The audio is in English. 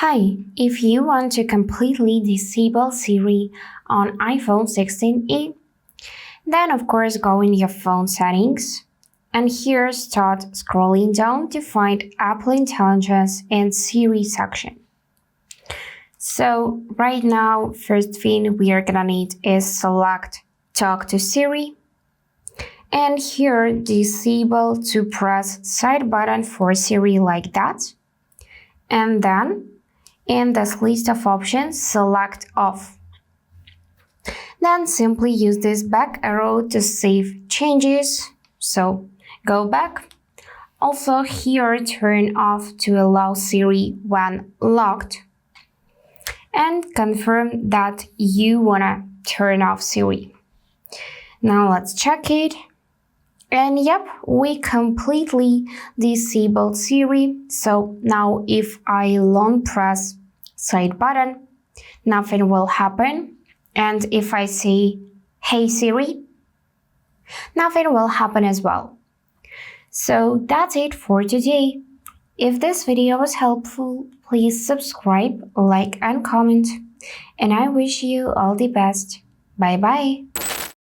Hi, if you want to completely disable Siri on iPhone 16e, then of course go in your phone settings and here start scrolling down to find Apple Intelligence and Siri section. So right now, first thing we are gonna need is select Talk to Siri and here disable to press side button for Siri like that, and then in this list of options, select Off. Then simply use this back arrow to save changes. So go back. Also here turn off to allow Siri when locked. And confirm that you wanna turn off Siri. Now let's check it. And yep, we completely disabled Siri. So now if I long press side button, nothing will happen. And if I say, Hey Siri, nothing will happen as well. So that's it for today. If this video was helpful, please subscribe, like and comment. And I wish you all the best. Bye bye.